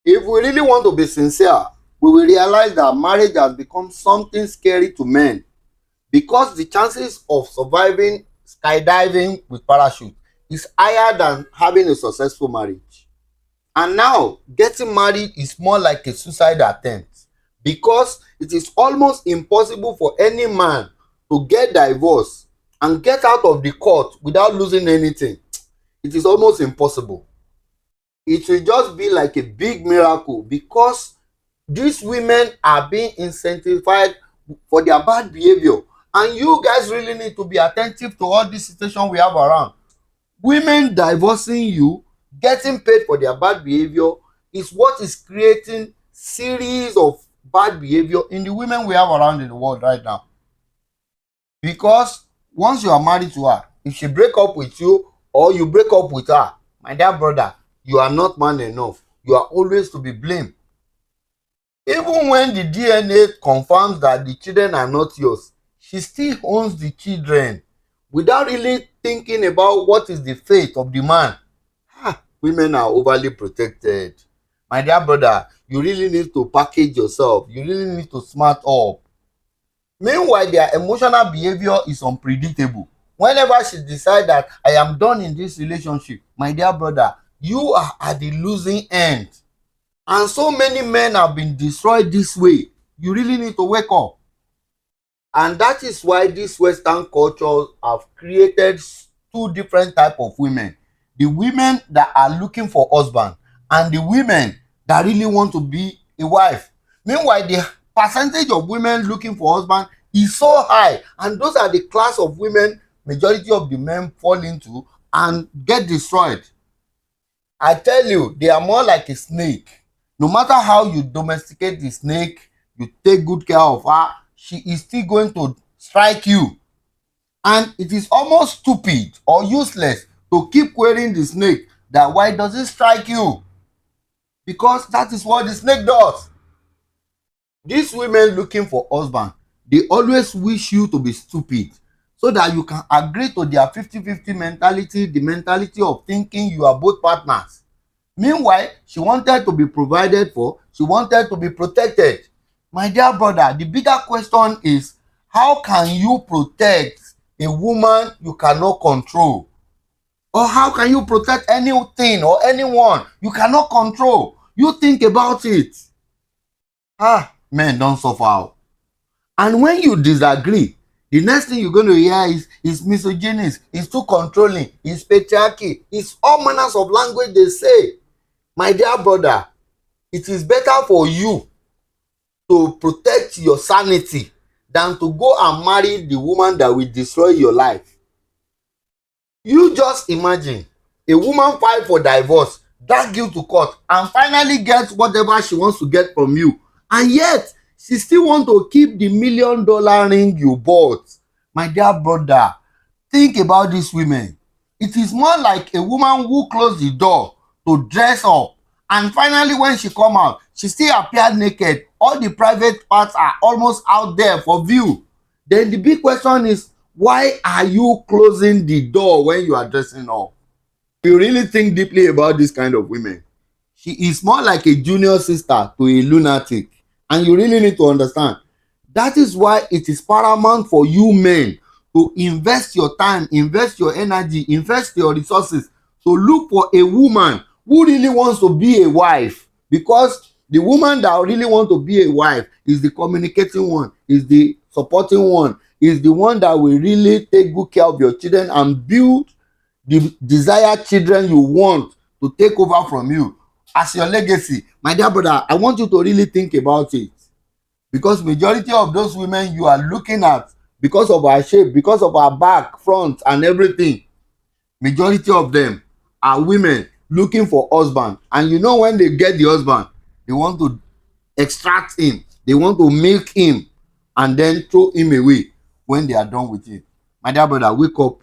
If we really want to be sincere, we will realize that marriage has become something scary to men because the chances of surviving skydiving with parachute is higher than having a successful marriage. And now getting married is more like a suicide attempt because it is almost impossible for any man to get divorced and get out of the court without losing anything. It is almost impossible. It will just be like a big miracle because these women are being incentivized for their bad behavior, and you guys really need to be attentive to all this situation we have around. Women divorcing you, getting paid for their bad behavior, is what is creating series of bad behavior in the women we have around in the world right now. Because once you are married to her, if she break up with you or you break up with her, my dear brother, you are not man enough. You are always to be blamed. Even when the DNA confirms that the children are not yours, she still owns the children without really thinking about what is the fate of the man. Women are overly protected. My dear brother, you really need to package yourself. You really need to smart up. Meanwhile, their emotional behavior is unpredictable. Whenever she decides that I am done in this relationship, my dear brother, you are at the losing end. And so many men have been destroyed this way. You really need to wake up. And that is why these Western cultures have created two different type of women. The women that are looking for husband and the women that really want to be a wife. Meanwhile, the percentage of women looking for husband is so high, and those are the class of women majority of the men fall into and get destroyed. I tell you, they are more like a snake. No matter how you domesticate the snake, you take good care of her, she is still going to strike you. And it is almost stupid or useless to keep querying the snake that why does it strike you? Because that is what the snake does. These women looking for husband, they always wish you to be stupid so that you can agree to their 50-50 mentality, the mentality of thinking you are both partners. Meanwhile, she wanted to be provided for, she wanted to be protected. My dear brother, the bigger question is, how can you protect a woman you cannot control? Or how can you protect anything or anyone you cannot control? You think about it. Men don't suffer. And when you disagree, the next thing you're going to hear is misogynist, is too controlling, is patriarchy, is all manners of language they say. My dear brother, it is better for you to protect your sanity than to go and marry the woman that will destroy your life. You just imagine a woman fight for divorce, drag you to court, and finally get whatever she wants to get from you, and yet she still want to keep the $1 million ring you bought. My dear brother, think about these women. It is more like a woman who closed the door to dress up, and finally when she come out, she still appear naked. All the private parts are almost out there for view. Then the big question is, why are you closing the door when you are dressing up? You really think deeply about this kind of women. She is more like a junior sister to a lunatic, and you really need to understand. That is why it is paramount for you men to invest your time, invest your energy, invest your resources to look for a woman who really wants to be a wife. Because the woman that really wants to be a wife is the communicating one, is the supporting one, is the one that will really take good care of your children and build the desired children you want to take over from you as your legacy. My dear brother, I want you to really think about it, because majority of those women you are looking at, because of her shape, because of her back, front and everything, majority of them are women looking for husband. And you know, when they get the husband, they want to extract him, they want to milk him and then throw him away when they are done with him. My dear brother, wake up